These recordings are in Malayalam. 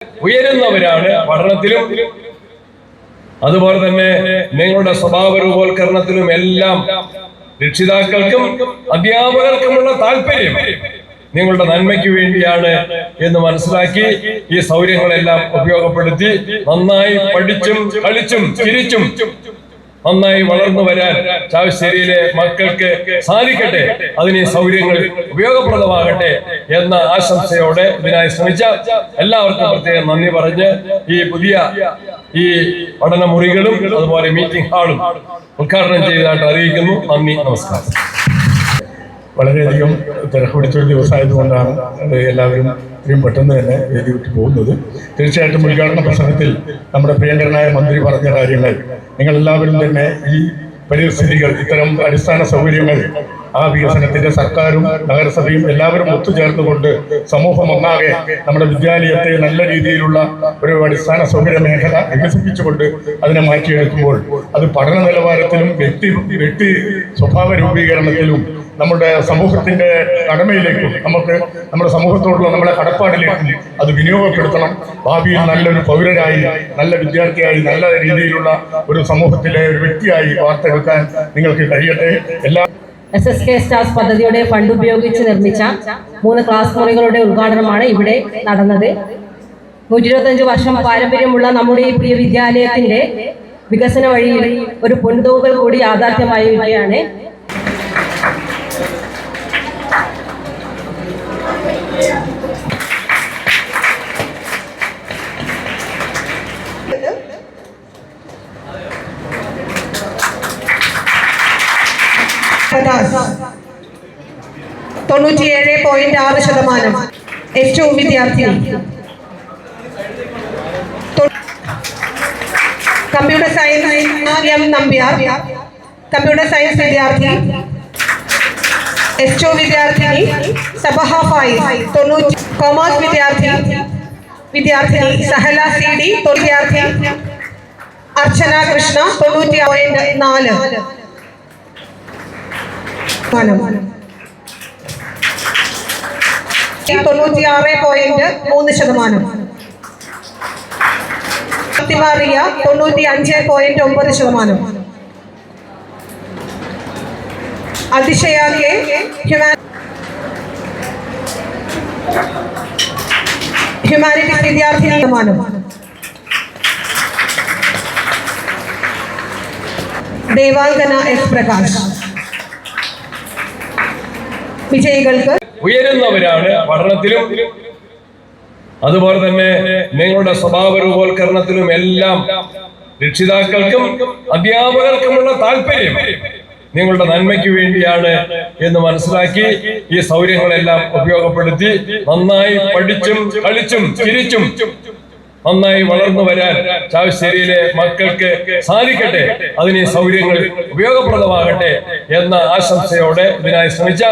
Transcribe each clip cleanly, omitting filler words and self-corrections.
ഉയരുന്നവരാണ് പഠനത്തിലും അതുപോലെ തന്നെ നിങ്ങളുടെ സ്വഭാവ രൂപവൽക്കരണത്തിലും എല്ലാം. രക്ഷിതാക്കൾക്കും അധ്യാപകർക്കുമുള്ള താല്പര്യം നിങ്ങളുടെ നന്മയ്ക്ക് വേണ്ടിയാണ് എന്ന് മനസ്സിലാക്കി ഈ സൗകര്യങ്ങളെല്ലാം ഉപയോഗപ്പെടുത്തി നന്നായി പഠിച്ചും കളിച്ചും ചിരിച്ചും നന്നായി വളർന്നു വരാൻ ചാവശ്ശേരിയിലെ മക്കൾക്ക് സാധിക്കട്ടെ. അതിന് സൗകര്യങ്ങൾ ഉപയോഗപ്രദമാകട്ടെ എന്ന ആശംസയോടെ ഇതിനായി ശ്രമിച്ച എല്ലാവർക്കും പ്രത്യേകം നന്ദി പറഞ്ഞ് ഈ പുതിയ ഈ പഠന മുറികളും അതുപോലെ മീറ്റിംഗ് ഹാളും ഉദ്ഘാടനം ചെയ്തതായിട്ട് അറിയിക്കുന്നു. നന്ദി, നമസ്കാരം. വളരെയധികം തിരക്ക് പിടിച്ചൊരു ദിവസമായതുകൊണ്ടാണ് എല്ലാവരും ഇത്രയും പെട്ടെന്ന് തന്നെ വേദി വിട്ടു പോകുന്നത്. തീർച്ചയായിട്ടും ഉദ്ഘാടന പ്രസംഗത്തിൽ നമ്മുടെ പ്രിയങ്കരനായ മന്ത്രി പറഞ്ഞ കാര്യങ്ങൾ നിങ്ങളെല്ലാവരും തന്നെ ഈ പരിസ്ഥിതികൾ ഇത്തരം അടിസ്ഥാന സൗകര്യങ്ങൾ ആ വികസനത്തിന്റെ സർക്കാരും നഗരസഭയും എല്ലാവരും ഒത്തുചേർന്നുകൊണ്ട് സമൂഹം ഒന്നാകെ നമ്മുടെ വിദ്യാലയത്തെ നല്ല രീതിയിലുള്ള ഒരു അടിസ്ഥാന സൗകര്യ മേഖല വികസിപ്പിച്ചുകൊണ്ട് അതിനെ മാറ്റിയെടുക്കുമ്പോൾ അത് പഠന നിലവാരത്തിലും വ്യക്തി സ്വഭാവ രൂപീകരണത്തിലും നമ്മുടെ സമൂഹത്തിന്റെ കടമയിലേക്കും നമുക്ക് നമ്മുടെ സമൂഹത്തോടുള്ള നമ്മുടെ കടപ്പാടിലേക്കും അത് വിനിയോഗപ്പെടുത്തണം. ഭാവിയിൽ നല്ലൊരു പൗരരായി, നല്ല വിദ്യാർത്ഥിയായി, നല്ല രീതിയിലുള്ള ഒരു സമൂഹത്തിലെ ഒരു വ്യക്തിയായി വാർത്തെടുക്കാൻ നിങ്ങൾക്ക് കഴിയട്ടെ. എല്ലാ SSK സ്റ്റാർസ് പദ്ധതിയുടെ ഫണ്ട് ഉപയോഗിച്ച് നിർമ്മിച്ച 3 ക്ലാസ് മുറികളുടെ ഉദ്ഘാടനമാണ് ഇവിടെ നടന്നത്. 125 വർഷം പാരമ്പര്യമുള്ള നമ്മുടെ ഈ പ്രിയ വിദ്യാലയത്തിന്റെ വികസന വഴിയിൽ ഒരു പൊൻതൂവൽ കൂടി യാഥാർത്ഥ്യമായിരിക്കുകയാണ്. ഏറ്റവും വിദ്യാർത്ഥിനി. Computer science M Nambiar, computer science വിദ്യാർത്ഥി. എസ് വിദ്യാർത്ഥിനി സബഹ ഫായിസ് 90. കൊമേഴ്സ് വിദ്യാർത്ഥിനി സഹല CD വിദ്യാർത്ഥി. അർച്ചന കൃഷ്ണ 90.4. 96.3%. ഫാത്തിമറിയ 95.9%. അതിശയ കെ ഹ്യൂമാനിറ്റീസ് വിദ്യാർത്ഥിനി. ദേവാംഗന S പ്രകാശ്. വിജയികൾക്ക് ഉയരുന്നവരാണ് പഠനത്തിലും അതുപോലെ തന്നെ നിങ്ങളുടെ സ്വഭാവ രൂപവൽക്കരണത്തിലും എല്ലാം. രക്ഷിതാക്കൾക്കും അധ്യാപകർക്കുമുള്ള താല്പര്യം നിങ്ങളുടെ നന്മയ്ക്ക് വേണ്ടിയാണ് എന്ന് മനസ്സിലാക്കി ഈ സൗകര്യങ്ങളെല്ലാം ഉപയോഗപ്പെടുത്തി നന്നായി പഠിച്ചും കളിച്ചും ചിരിച്ചും നന്നായി വളർന്നു വരാൻ ചാവശ്ശേരിയിലെ മക്കൾക്ക് സാധിക്കട്ടെ. അതിന് സൗകര്യങ്ങൾ ഉപയോഗപ്രദമാകട്ടെ എന്ന ആശംസയോടെ ഇതിനായി ശ്രമിച്ച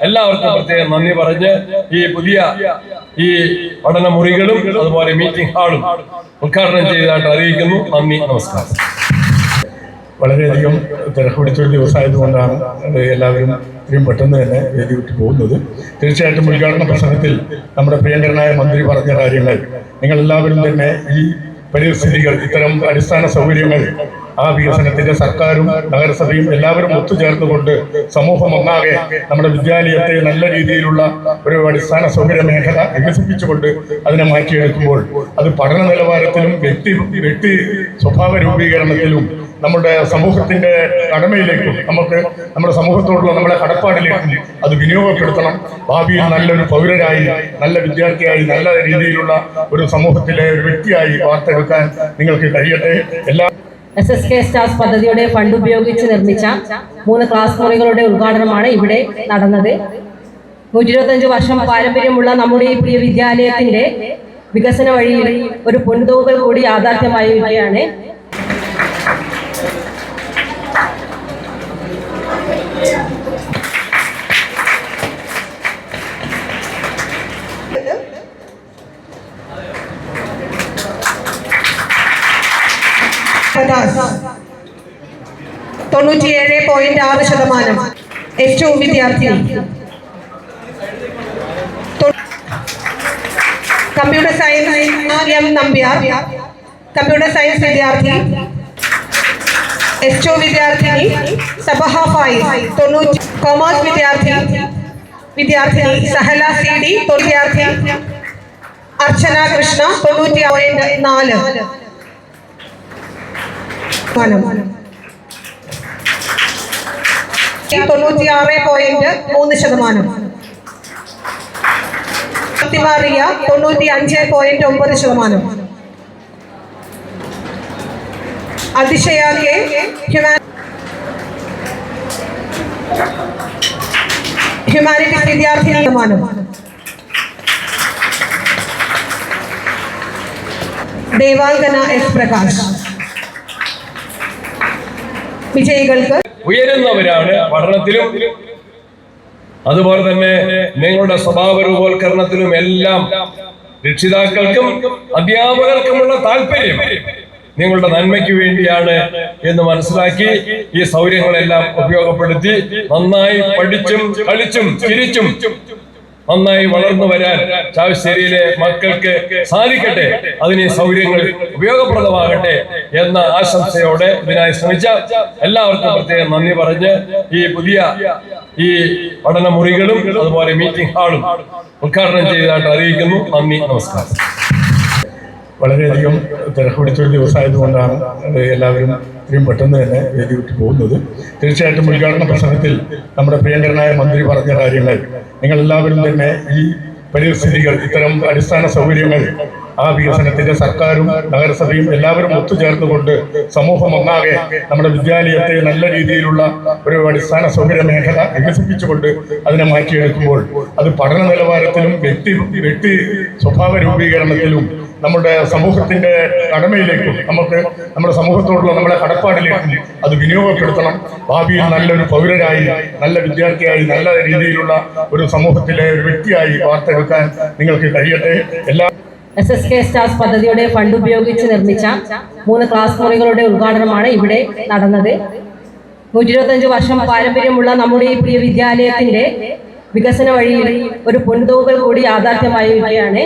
എല്ലാവർക്കും പ്രത്യേകം നന്ദി പറഞ്ഞ് ഈ പുതിയ ഈ പഠന മുറികളും അതുപോലെ മീറ്റിംഗ് ഹാളും ഉദ്ഘാടനം ചെയ്തതായിട്ട് അറിയിക്കുന്നു. നന്ദി, നമസ്കാരം. വളരെയധികം തിരക്ക് പിടിച്ചൊരു ദിവസമായതുകൊണ്ടാണ് എല്ലാവരും ഇത്രയും പെട്ടെന്ന് തന്നെ വേദി വിട്ടു പോകുന്നത്. തീർച്ചയായിട്ടും ഉദ്ഘാടന പ്രസംഗത്തിൽ നമ്മുടെ പ്രിയങ്കരനായ മന്ത്രി പറഞ്ഞ കാര്യങ്ങൾ നിങ്ങളെല്ലാവരും തന്നെ ഈ പരിസ്ഥിതികൾ ഇത്തരം അടിസ്ഥാന സൗകര്യങ്ങൾ ആ വികസനത്തിന്റെ സർക്കാരും നഗരസഭയും എല്ലാവരും ഒത്തുചേർന്നുകൊണ്ട് സമൂഹം ഒന്നാകെ നമ്മുടെ വിദ്യാലയത്തെ നല്ല രീതിയിലുള്ള ഒരു അടിസ്ഥാന സൗകര്യ മേഖല വികസിപ്പിച്ചുകൊണ്ട് അതിനെ മാറ്റിയെടുക്കുമ്പോൾ അത് പഠന നിലവാരത്തിലും വ്യക്തി സ്വഭാവ രൂപീകരണത്തിലും നമ്മുടെ സമൂഹത്തിന്റെ കടമയിലേക്കും നമുക്ക് നമ്മുടെ സമൂഹത്തോടുള്ള നമ്മുടെ കടപ്പാടിലേക്കും അത് വിനിയോഗപ്പെടുത്തണം. ഭാവിയിൽ നല്ലൊരു പൗരരായി, നല്ല വിദ്യാർത്ഥിയായി, നല്ല രീതിയിലുള്ള ഒരു സമൂഹത്തിലെ ഒരു വ്യക്തിയായി വാർത്തെടുക്കാൻ നിങ്ങൾക്ക് കഴിയട്ടെ. എല്ലാ SSK സ്റ്റാർസ് പദ്ധതിയുടെ ഫണ്ട് ഉപയോഗിച്ച് നിർമ്മിച്ച 3 ക്ലാസ് മുറികളുടെ ഉദ്ഘാടനമാണ് ഇവിടെ നടന്നത്. 125 വർഷം പാരമ്പര്യമുള്ള നമ്മുടെ ഈ പ്രിയ വിദ്യാലയത്തിന്റെ വികസന വഴിയിൽ ഒരു പൊൻതൂവൽ കൂടി യാഥാർത്ഥ്യമായിരിക്കുകയാണ്. പദാസ് 97.6%. ഏറ്റവും വിദ്യാർത്ഥിനി. Computer science M Nambiar, computer science വിദ്യാർത്ഥി. എസ് വിദ്യാർത്ഥിനി സബഹ ഫായിസ് 90. കൊമേഴ്സ് വിദ്യാർത്ഥിനി സഹല CD വിദ്യാർത്ഥി. അർച്ചന കൃഷ്ണ 90.4. 96.3%. ഫാത്തിമറിയ 95.9%. അതിശയ കെ ഹ്യൂമാനിറ്റീസ് വിദ്യാർത്ഥി. ദേവാംഗന S പ്രകാശ്. വിജയികൾക്ക് ഉയരുന്നവരാണ് പഠനത്തിലും അതുപോലെ തന്നെ നിങ്ങളുടെ സ്വഭാവ രൂപവൽക്കരണത്തിലും എല്ലാം രക്ഷിതാക്കൾക്കും അധ്യാപകർക്കുമുള്ള താല്പര്യം നിങ്ങളുടെ നന്മയ്ക്ക് വേണ്ടിയാണ് എന്ന് മനസ്സിലാക്കി ഈ സൗകര്യങ്ങളെല്ലാം ഉപയോഗപ്പെടുത്തി നന്നായി പഠിച്ചും കളിച്ചും ചിരിച്ചും നന്നായി വളർന്നു വരാൻ ചാവശ്ശേരിയിലെ മക്കൾക്ക് സാധിക്കട്ടെ. അതിന് ഈ സൗകര്യങ്ങൾ ഉപയോഗപ്രദമാകട്ടെ എന്ന ആശംസയോടെ ഇതിനായി ശ്രമിച്ച എല്ലാവർക്കും പ്രത്യേകം നന്ദി പറഞ്ഞ് ഈ പുതിയ ഈ പഠനമുറികളും അതുപോലെ മീറ്റിംഗ് ഹാളും ഉദ്ഘാടനം ചെയ്തതായിട്ട് അറിയിക്കുന്നു. നന്ദി, നമസ്കാരം. വളരെയധികം തിരക്ക് പിടിച്ചൊരു ദിവസമായതുകൊണ്ടാണ് എല്ലാവരും ഇത്രയും പെട്ടെന്ന് തന്നെ വേദി വിട്ട് പോകുന്നത്. തീർച്ചയായിട്ടും ഉദ്ഘാടന പ്രസംഗത്തിൽ നമ്മുടെ പ്രിയങ്കരനായ മന്ത്രി പറഞ്ഞ കാര്യങ്ങൾ നിങ്ങളെല്ലാവരും തന്നെ ഈ പരിസ്ഥിതികൾ, ഇത്തരം അടിസ്ഥാന സൗകര്യങ്ങൾ, ആ വികസനത്തിന്റെ സർക്കാരും നഗരസഭയും എല്ലാവരും ഒത്തുചേർന്നുകൊണ്ട് സമൂഹം ഒന്നാകെ നമ്മുടെ വിദ്യാലയത്തെ നല്ല രീതിയിലുള്ള ഒരു അടിസ്ഥാന സൗകര്യ മേഖല വികസിപ്പിച്ചുകൊണ്ട് അതിനെ മാറ്റിയെടുക്കുമ്പോൾ അത് പഠന നിലവാരത്തിലും വ്യക്തി സ്വഭാവ രൂപീകരണത്തിലും നമ്മുടെ സമൂഹത്തിന്റെ കടമയിലേക്കും നമുക്ക് നമ്മുടെ സമൂഹത്തോടുള്ള നമ്മുടെ കടപ്പാടിലേക്കും അത് വിനിയോഗപ്പെടുത്തണം. ഭാവിയിൽ നല്ലൊരു പൗരരായി, നല്ല വിദ്യാർത്ഥിയായി, നല്ല രീതിയിലുള്ള ഒരു സമൂഹത്തിലെ ഒരു വ്യക്തിയായി വാർത്തെടുക്കാൻ നിങ്ങൾക്ക് കഴിയട്ടെ. എല്ലാ SSK സ്റ്റാർസ് പദ്ധതിയുടെ ഫണ്ട് ഉപയോഗിച്ച് നിർമ്മിച്ച 3 ക്ലാസ് മുറികളുടെ ഉദ്ഘാടനമാണ് ഇവിടെ നടന്നത്. 125 വർഷം പാരമ്പര്യമുള്ള നമ്മുടെ ഈ പ്രിയ വിദ്യാലയത്തിന്റെ വികസന വഴിയിൽ ഒരു പൊൻതൂവൽ കൂടി യാഥാർത്ഥ്യമായിരിക്കുകയാണ്.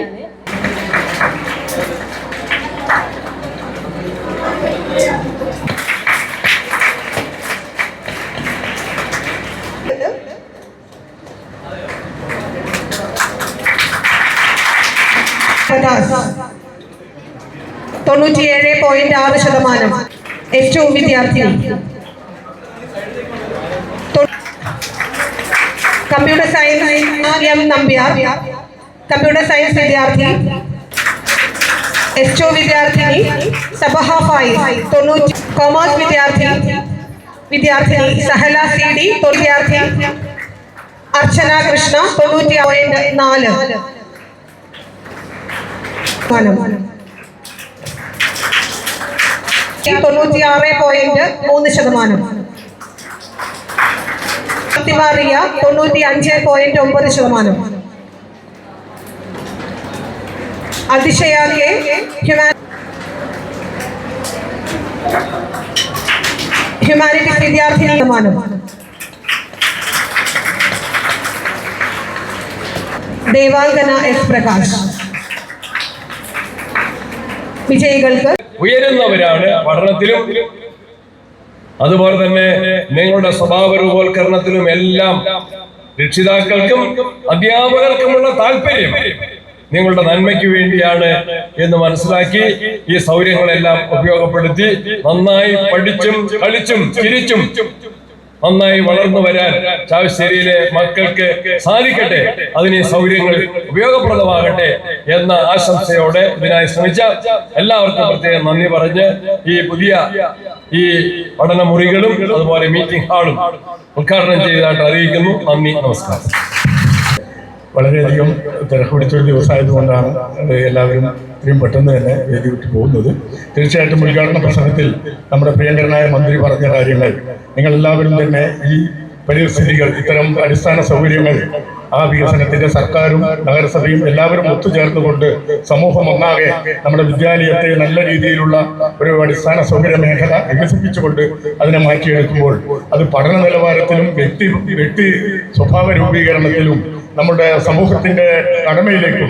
പ്രകാശ് 97.6%. S വിദ്യാർത്ഥിനി. Computer science M Nambiar, computer science വിദ്യാർത്ഥി. എസ് വിദ്യാർത്ഥിനി സബഹ ഫായിസ് 90. കൊമേഴ്സ് വിദ്യാർത്ഥിനി സഹല CD വിദ്യാർത്ഥി. അർച്ചന കൃഷ്ണ 90.4. 96.3%. ഫാത്തിമറിയ 95.9%. അതിശയ കെ ഹ്യൂമാനിറ്റീസ് വിദ്യാർത്ഥി. ദേവാംഗന S പ്രകാശ്. വിജയികൾക്ക് ഉയരുന്നവരാണ് പഠനത്തിലും അതുപോലെ തന്നെ നിങ്ങളുടെ സ്വഭാവ രൂപവൽക്കരണത്തിലും എല്ലാം രക്ഷിതാക്കൾക്കും അധ്യാപകർക്കുമുള്ള താല്പര്യം നിങ്ങളുടെ നന്മയ്ക്ക് വേണ്ടിയാണ് എന്ന് മനസ്സിലാക്കി ഈ സൗകര്യങ്ങളെല്ലാം ഉപയോഗപ്പെടുത്തി നന്നായി പഠിച്ചും കളിച്ചും ചിരിച്ചും നന്നായി വളർന്നു വരാൻ ചാവശ്ശേരിയിലെ മക്കൾക്ക് സാധിക്കട്ടെ. അതിന് ഈ സൗകര്യങ്ങൾ ഉപയോഗപ്രദമാകട്ടെ എന്ന ആശംസയോടെ ഇതിനായി ശ്രമിച്ച എല്ലാവർക്കും പ്രത്യേകം നന്ദി പറഞ്ഞ് ഈ പുതിയ ഈ പഠനമുറികളും അതുപോലെ മീറ്റിംഗ് ഹാളും ഉദ്ഘാടനം ചെയ്തതായിട്ട് അറിയിക്കുന്നു. നന്ദി, നമസ്കാരം. വളരെയധികം തിരക്ക് പിടിച്ചൊരു ദിവസമായതുകൊണ്ടാണ് എല്ലാവരും ഇത്രയും പെട്ടെന്ന് തന്നെ വേദി വിട്ട് പോകുന്നത്. തീർച്ചയായിട്ടും ഉദ്ഘാടന പ്രസംഗത്തിൽ നമ്മുടെ പ്രിയങ്കരനായ മന്ത്രി പറഞ്ഞ കാര്യങ്ങൾ നിങ്ങളെല്ലാവരും തന്നെ ഈ പരിസ്ഥിതികൾ, ഇത്തരം അടിസ്ഥാന സൗകര്യങ്ങൾ, ആ വികസനത്തിന്റെ സർക്കാരും നഗരസഭയും എല്ലാവരും ഒത്തുചേർന്നുകൊണ്ട് സമൂഹം ഒന്നാകെ നമ്മുടെ വിദ്യാലയത്തെ നല്ല രീതിയിലുള്ള ഒരു അടിസ്ഥാന സൗകര്യ മേഖല വികസിപ്പിച്ചുകൊണ്ട് അതിനെ മാറ്റിയെടുക്കുമ്പോൾ അത് പഠന നിലവാരത്തിലും വ്യക്തി സ്വഭാവ രൂപീകരണത്തിലും നമ്മുടെ സമൂഹത്തിന്റെ കടമയിലേക്കും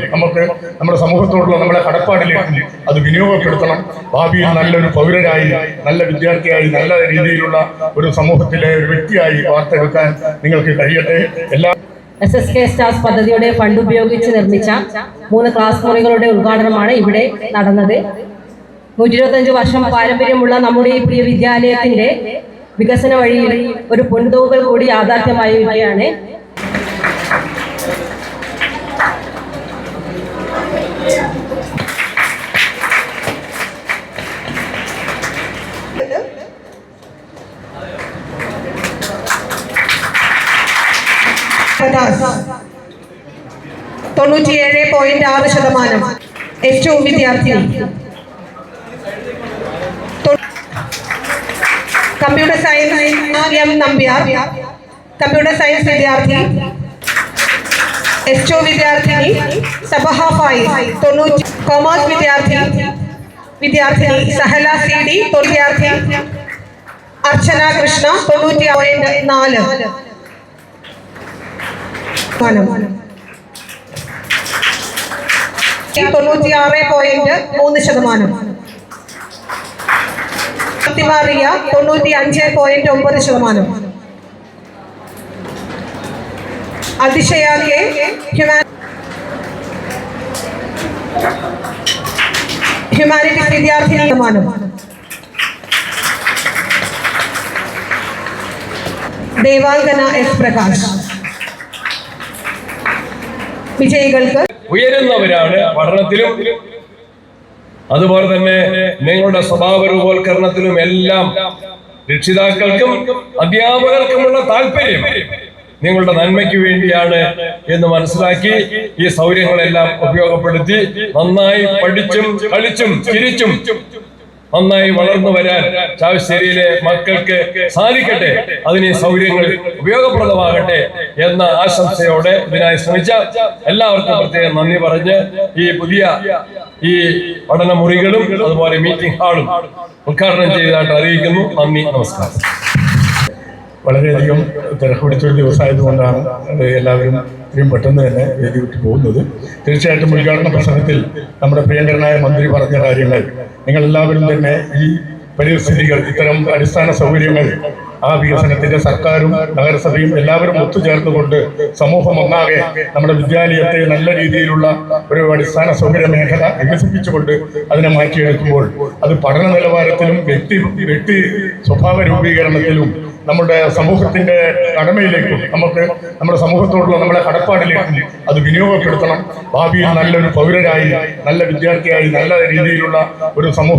നമ്മുടെ സമൂഹത്തോടുള്ള നമ്മുടെ കടപ്പാടിലേക്കും അത് വിനിയോഗപ്പെടുത്തണം. ഭാവിയിൽ നല്ലൊരു പൗരരായി, നല്ല വിദ്യാർത്ഥിയായി, നല്ല രീതിയിലുള്ള ഒരു സമൂഹത്തിലെ ഒരു വ്യക്തിയായി വാർത്തെടുക്കാൻ നിങ്ങൾക്ക് കഴിയട്ടെ. SSK സ്റ്റാർസ് പദ്ധതിയുടെ ഫണ്ട് ഉപയോഗിച്ച് നിർമ്മിച്ച 3 ക്ലാസ് മുറികളുടെ ഉദ്ഘാടനമാണ് ഇവിടെ നടന്നത്. 125 വർഷം പാരമ്പര്യമുള്ള നമ്മുടെ ഈ പ്രിയ വിദ്യാലയത്തിന്റെ വികസന വഴിയിൽ ഒരു പൊൻതൂവൽ കൂടി യാഥാർത്ഥ്യമായിരിക്കുകയാണ്. ഏറ്റവും വിദ്യാർത്ഥിനി. Computer science M Nambiar, computer science വിദ്യാർത്ഥി. എസ് വിദ്യാർത്ഥിനി സബഹ ഫായിസ് 90. കൊമേഴ്സ് വിദ്യാർത്ഥിനി സഹല CD വിദ്യാർത്ഥി. അർച്ചന കൃഷ്ണ 90.4. 96.3%. ഫാത്തിമറിയ 95.9%. അതിശയ കെ ഹ്യൂമാനിറ്റീസ് വിദ്യാർത്ഥി. ദേവാംഗന S പ്രകാശ്. വിജയികൾക്ക് ഉയരുന്നവരാണ് പഠനത്തിലും അതുപോലെ തന്നെ നിങ്ങളുടെ സ്വഭാവ രൂപവൽക്കരണത്തിലും എല്ലാം. രക്ഷിതാക്കൾക്കും അധ്യാപകർക്കുമുള്ള താല്പര്യം നിങ്ങളുടെ നന്മയ്ക്ക് വേണ്ടിയാണ് എന്ന് മനസ്സിലാക്കി ഈ സൗകര്യങ്ങളെല്ലാം ഉപയോഗപ്പെടുത്തി നന്നായി പഠിച്ചും കളിച്ചും ചിരിച്ചും നന്നായി വളർന്നു വരാൻ ചാവശ്ശേരിയിലെ മക്കൾക്ക് സാധിക്കട്ടെ. അതിന് ഈ സൗകര്യങ്ങൾ ഉപയോഗപ്രദമാകട്ടെ എന്ന ആശംസയോടെ ഇതിനായി ശ്രമിച്ച എല്ലാവർക്കും പ്രത്യേകം നന്ദി പറഞ്ഞ് ഈ പുതിയ ഈ പഠനമുറികളും അതുപോലെ മീറ്റിംഗ് ഹാളും ഉദ്ഘാടനം ചെയ്തതായിട്ട് അറിയിക്കുന്നു. നന്ദി, നമസ്കാരം. വളരെയധികം തിരക്ക് പിടിച്ചൊരു ദിവസമായതുകൊണ്ടാണ് എല്ലാവരും ഇത്രയും പെട്ടെന്ന് തന്നെ വേദി വിട്ട് പോകുന്നത്. തീർച്ചയായിട്ടും ഉദ്ഘാടന പ്രസംഗത്തിൽ നമ്മുടെ പ്രിയങ്കരനായ മന്ത്രി പറഞ്ഞ കാര്യങ്ങൾ നിങ്ങളെല്ലാവരും തന്നെ ഈ പരിസ്ഥിതികൾ, ഇത്തരം അടിസ്ഥാന സൗകര്യങ്ങൾ, ആ വികസനത്തിന്റെ സർക്കാരും നഗരസഭയും എല്ലാവരും ഒത്തുചേർന്നുകൊണ്ട് സമൂഹം ഒന്നാകെ നമ്മുടെ വിദ്യാലയത്തെ നല്ല രീതിയിലുള്ള ഒരു അടിസ്ഥാന സൗകര്യ മേഖല വികസിപ്പിച്ചുകൊണ്ട് അതിനെ മാറ്റിയെടുക്കുമ്പോൾ അത് പഠന നിലവാരത്തിലും വ്യക്തി സ്വഭാവ രൂപീകരണത്തിലും നമ്മുടെ സമൂഹത്തിന്റെ കടമയിലേക്കും നമ്മുടെ സമൂഹത്തോടുള്ള നമ്മുടെ കടപ്പാടിലേക്കും അത് വിനിയോഗപ്പെടുത്തണം. ഭാവിയിൽ നല്ലൊരു പൗരരായി, നല്ല വിദ്യാർത്ഥിയായി, നല്ല രീതിയിലുള്ള ഒരു സമൂഹ